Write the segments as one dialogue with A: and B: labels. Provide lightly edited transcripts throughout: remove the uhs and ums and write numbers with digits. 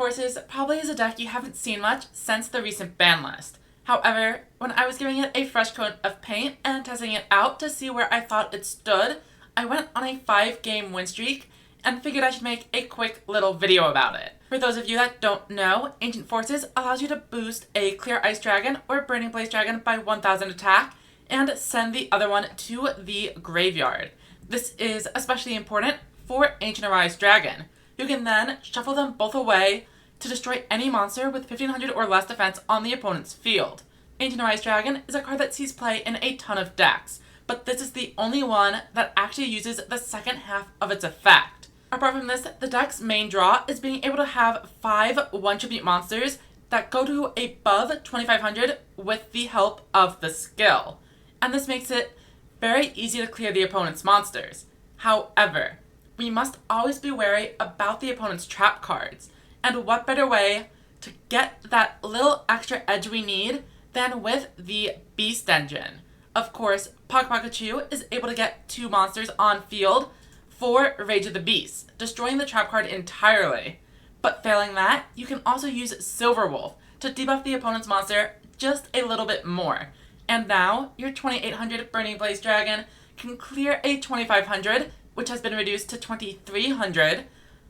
A: Forces probably is a deck you haven't seen much since the recent ban list. However, when I was giving it a fresh coat of paint and testing it out to see where I thought it stood, I went on a 5-game win streak and figured I should make a quick little video about it. For those of you that don't know, Ancient Forces allows you to boost a Clear Ice Dragon or Burning Blaze Dragon by 1000 attack and send the other one to the graveyard. This is especially important for Ancient Arise Dragon. You can then shuffle them both away to destroy any monster with 1500 or less defense on the opponent's field. Ancient Arise Dragon is a card that sees play in a ton of decks, but this is the only one that actually uses the second half of its effect. Apart from this, the deck's main draw is being able to have 5 1-tribute monsters that go to above 2500 with the help of the skill, and this makes it very easy to clear the opponent's monsters. However, we must always be wary about the opponent's trap cards, and what better way to get that little extra edge we need than with the Beast Engine. Of course, Pikachu is able to get 2 monsters on field for Rage of the Beast, destroying the trap card entirely. But failing that, you can also use Silverwolf to debuff the opponent's monster just a little bit more. And now, your 2800 Burning Blaze Dragon can clear a 2500, which has been reduced to 2300,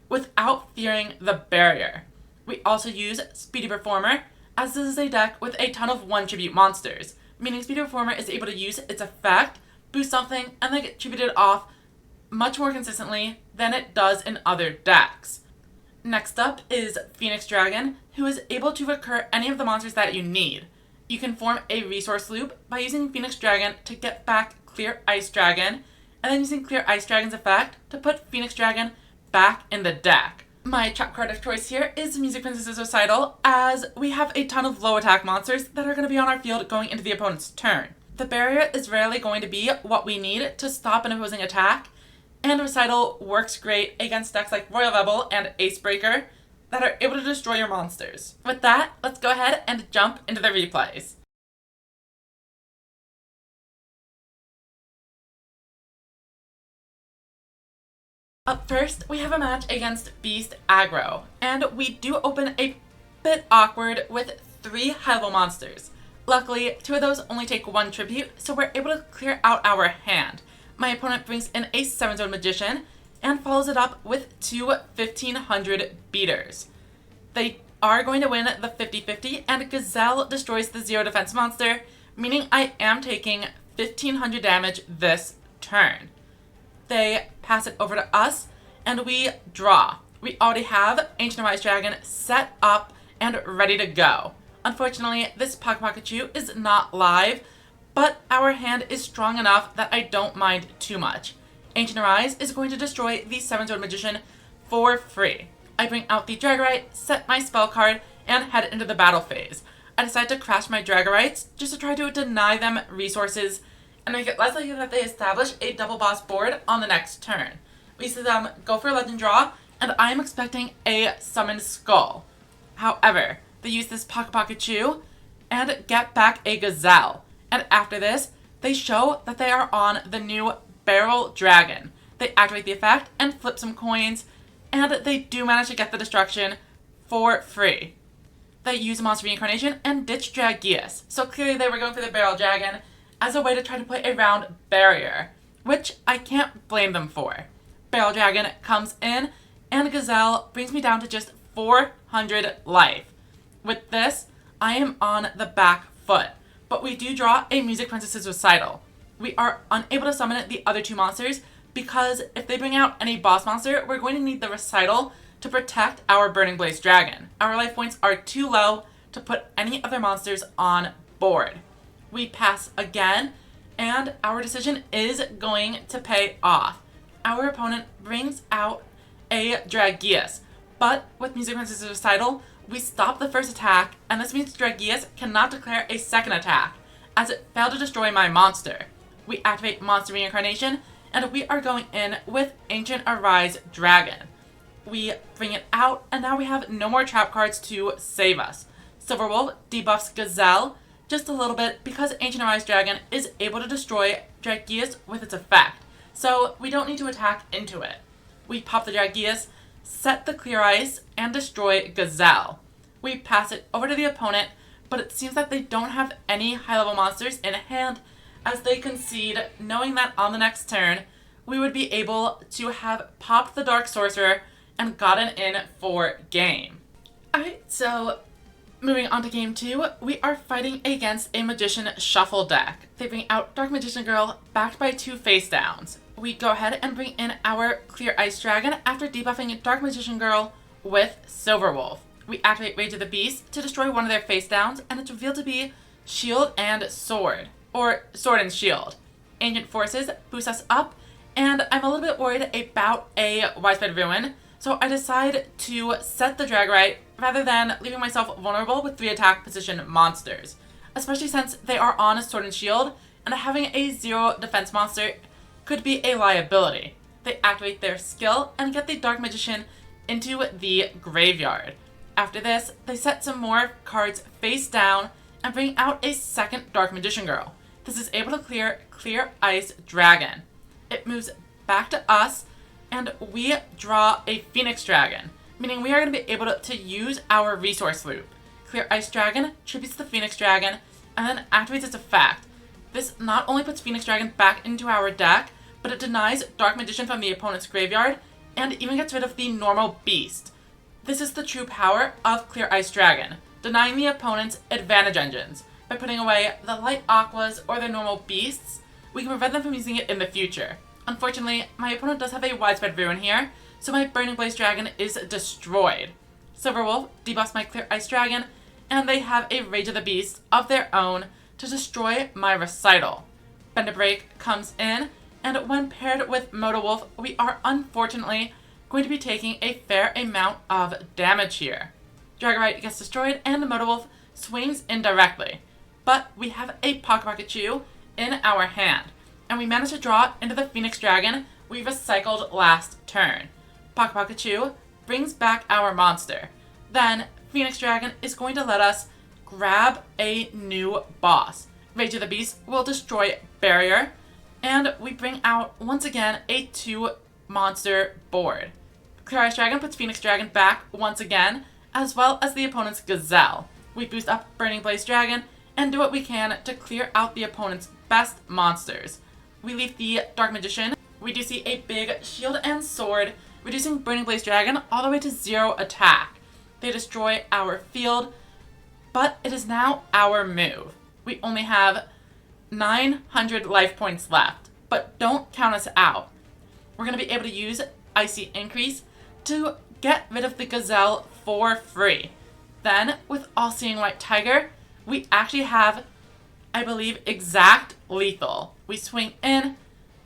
A: without fearing the barrier. We also use Speedy Performer, as this is a deck with a ton of 1-tribute monsters, meaning Speedy Performer is able to use its effect, boost something, and then get tributed off much more consistently than it does in other decks. Next up is Phoenix Dragon, who is able to recur any of the monsters that you need. You can form a resource loop by using Phoenix Dragon to get back Clear Ice Dragon, and then using Clear Ice Dragon's effect to put Phoenix Dragon back in the deck. My trap card of choice here is Music Princess's Recital, as we have a ton of low attack monsters that are going to be on our field going into the opponent's turn. The barrier is rarely going to be what we need to stop an opposing attack, and Recital works great against decks like Royal Rebel and Acebreaker that are able to destroy your monsters. With that, let's go ahead and jump into the replays. Up first, we have a match against Beast Aggro, and we do open a bit awkward with 3 high-level monsters. Luckily, 2 of those only take 1 tribute, so we're able to clear out our hand. My opponent brings in a 7-zone Magician and follows it up with 2 1500 beaters. They are going to win the 50-50, and Gazelle destroys the 0 defense monster, meaning I am taking 1500 damage this turn. They pass it over to us, and we draw. We already have Ancient Arise Dragon set up and ready to go. Unfortunately, this Pikachu is not live, but our hand is strong enough that I don't mind too much. Ancient Arise is going to destroy the 7-zone Magician for free. I bring out the Dragorite, set my spell card, and head into the battle phase. I decide to crash my Dragorites just to try to deny them resources and make it less likely that they establish a double boss board on the next turn. We see them go for a legend draw, and I am expecting a summoned skull. However, they use this Pikachu and get back a Gazelle. And after this, they show that they are on the new Barrel Dragon. They activate the effect and flip some coins, and they do manage to get the destruction for free. They use Monster Reincarnation and ditch Dragius, so clearly they were going for the Barrel Dragon as a way to try to play around Barrier, which I can't blame them for. Barrel Dragon comes in, and Gazelle brings me down to just 400 life. With this, I am on the back foot, but we do draw a Music Princess's Recital. We are unable to summon the other 2 monsters because if they bring out any boss monster, we're going to need the Recital to protect our Burning Blaze Dragon. Our life points are too low to put any other monsters on board. We pass again, and our decision is going to pay off. Our opponent brings out a Dragius, but with Music Princess's Recital, we stop the first attack, and this means Dragius cannot declare a second attack, as it failed to destroy my monster. We activate Monster Reincarnation, and we are going in with Ancient Arise Dragon. We bring it out, and now we have no more trap cards to save us. Silverwolf debuffs Gazelle just a little bit because Ancient Arise Dragon is able to destroy Dragius with its effect, so we don't need to attack into it. We pop the Dragius, set the clear ice and destroy Gazelle. We pass it over to the opponent, but it seems that they don't have any high-level monsters in hand as they concede, knowing that on the next turn, we would be able to have popped the Dark Sorcerer and gotten in for game. Alright, so moving on to game 2, we are fighting against a Magician Shuffle deck. They bring out Dark Magician Girl backed by 2 face downs. We go ahead and bring in our Clear Ice Dragon after debuffing Dark Magician Girl with Silver Wolf. We activate Rage of the Beast to destroy one of their face downs, and it's revealed to be Shield and Sword, or Sword and Shield. Ancient Forces boost us up, and I'm a little bit worried about a Widespread Ruin, so I decide to set the Dragorite rather than leaving myself vulnerable with 3 attack position monsters, especially since they are on a Sword and Shield, and having a 0 defense monster could be a liability. They activate their skill and get the Dark Magician into the graveyard. After this, they set some more cards face down and bring out a second Dark Magician Girl. This is able to Clear Ice Dragon. It moves back to us, and we draw a Phoenix Dragon, meaning we are going to be able to use our resource loop. Clear Ice Dragon tributes the Phoenix Dragon, and then activates its effect. This not only puts Phoenix Dragon back into our deck, but it denies Dark Magician from the opponent's graveyard, and even gets rid of the normal beast. This is the true power of Clear Ice Dragon, denying the opponent's advantage engines. By putting away the light aquas or their normal beasts, we can prevent them from using it in the future. Unfortunately, my opponent does have a Widespread Ruin here, so my Burning Blaze Dragon is destroyed. Silver Wolf debuffs my Clear Ice Dragon, and they have a Rage of the Beast of their own to destroy my Recital. Bender Break comes in, and when paired with Moto Wolf, we are unfortunately going to be taking a fair amount of damage here. Dragorite gets destroyed, and the Moto Wolf swings indirectly. But we have a Pocket Chew in our hand, and we manage to draw into the Phoenix Dragon we recycled last turn. Pocket Chew brings back our monster. Then Phoenix Dragon is going to let us grab a new boss. Rage of the Beast will destroy Barrier, and we bring out once again a 2 monster board. Clear Ice Dragon puts Phoenix Dragon back once again, as well as the opponent's Gazelle. We boost up Burning Blaze Dragon and do what we can to clear out the opponent's best monsters. We leave the Dark Magician. We do see a big Shield and Sword, reducing Burning Blaze Dragon all the way to 0 attack. They destroy our field, but it is now our move. We only have 900 life points left, but don't count us out. We're going to be able to use Icy Increase to get rid of the Gazelle for free. Then, with All-Seeing White Tiger, we actually have, I believe, exact lethal. We swing in,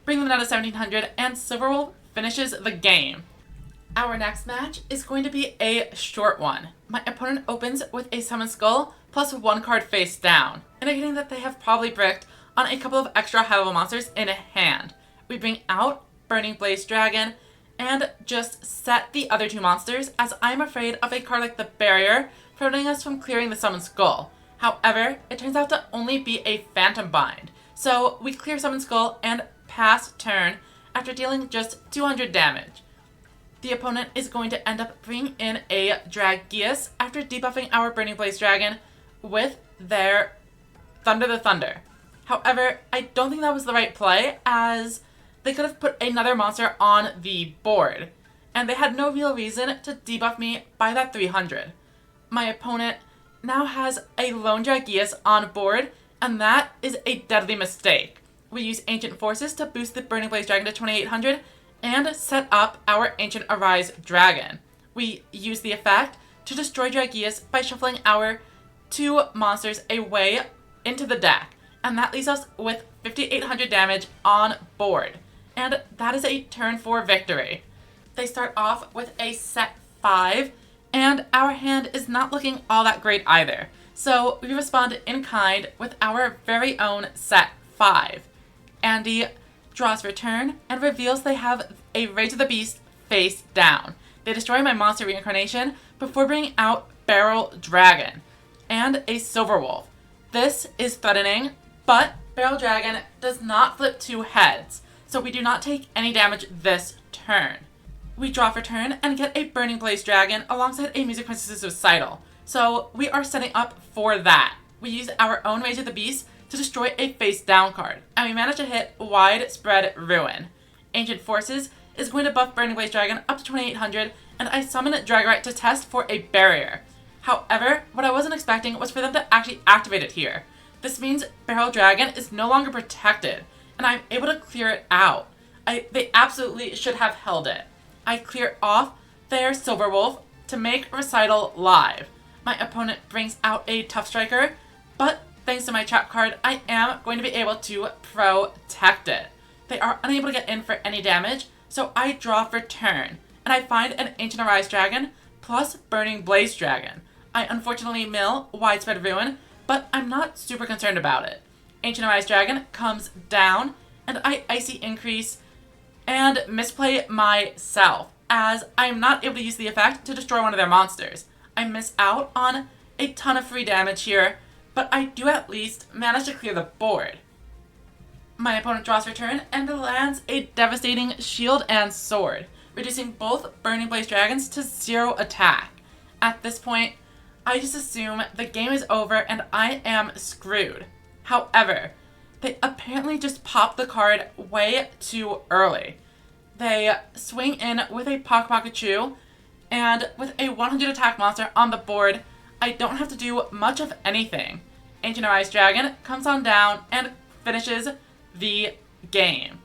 A: bring them down to 1700, and Silver Wolf finishes the game. Our next match is going to be a short one. My opponent opens with a Summon Skull plus 1 card face down, indicating that they have probably bricked on a couple of extra high-level monsters in hand. We bring out Burning Blaze Dragon and just set the other 2 monsters, as I'm afraid of a card like the Barrier preventing us from clearing the Summon Skull. However, it turns out to only be a Phantom Bind, so we clear Summon Skull and pass turn after dealing just 200 damage. The opponent is going to end up bringing in a Dragius after debuffing our Burning Blaze Dragon with their Thunder the Thunder. However, I don't think that was the right play, as they could have put another monster on the board, and they had no real reason to debuff me by that 300. My opponent now has a Lone Dragius on board, and that is a deadly mistake. We use Ancient Forces to boost the Burning Blaze Dragon to 2800 and set up our Ancient Arise Dragon. We use the effect to destroy Dragius by shuffling our 2 monsters away into the deck, and that leaves us with 5800 damage on board. And that is a turn 4 victory. They start off with a set 5, and our hand is not looking all that great either. So we respond in kind with our very own set 5. Andy draws return and reveals they have a Rage of the Beast face down. They destroy my monster reincarnation before bringing out Barrel Dragon and a Silver Wolf. This is threatening, but Barrel Dragon does not flip 2 heads, so we do not take any damage this turn. We draw for turn and get a Burning Blaze Dragon alongside a Music Princess's Recital. So we are setting up for that. We use our own Rage of the Beast to destroy a face down card, and we manage to hit Widespread Ruin. Ancient Forces is going to buff Burning Blaze Dragon up to 2800, and I summon Dragorite to test for a barrier. However, what I wasn't expecting was for them to actually activate it here. This means Barrel Dragon is no longer protected, and I'm able to clear it out. They absolutely should have held it. I clear off their Silver Wolf to make Recital live. My opponent brings out a Tough Striker, but thanks to my trap card, I am going to be able to protect it. They are unable to get in for any damage, so I draw for turn, and I find an Ancient Arise Dragon plus Burning Blaze Dragon. I unfortunately mill Widespread Ruin, but I'm not super concerned about it. Ancient Arise Dragon comes down, and I Icy Increase and misplay myself, as I'm not able to use the effect to destroy one of their monsters. I miss out on a ton of free damage here, but I do at least manage to clear the board. My opponent draws for turn and lands a devastating Shield and Sword, reducing both Burning Blaze Dragons to 0 attack. At this point, I just assume the game is over and I am screwed. However, they apparently just popped the card way too early. They swing in with a Pock Pikachu, and with a 100 attack monster on the board, I don't have to do much of anything. Ancient Arise Dragon comes on down and finishes the game.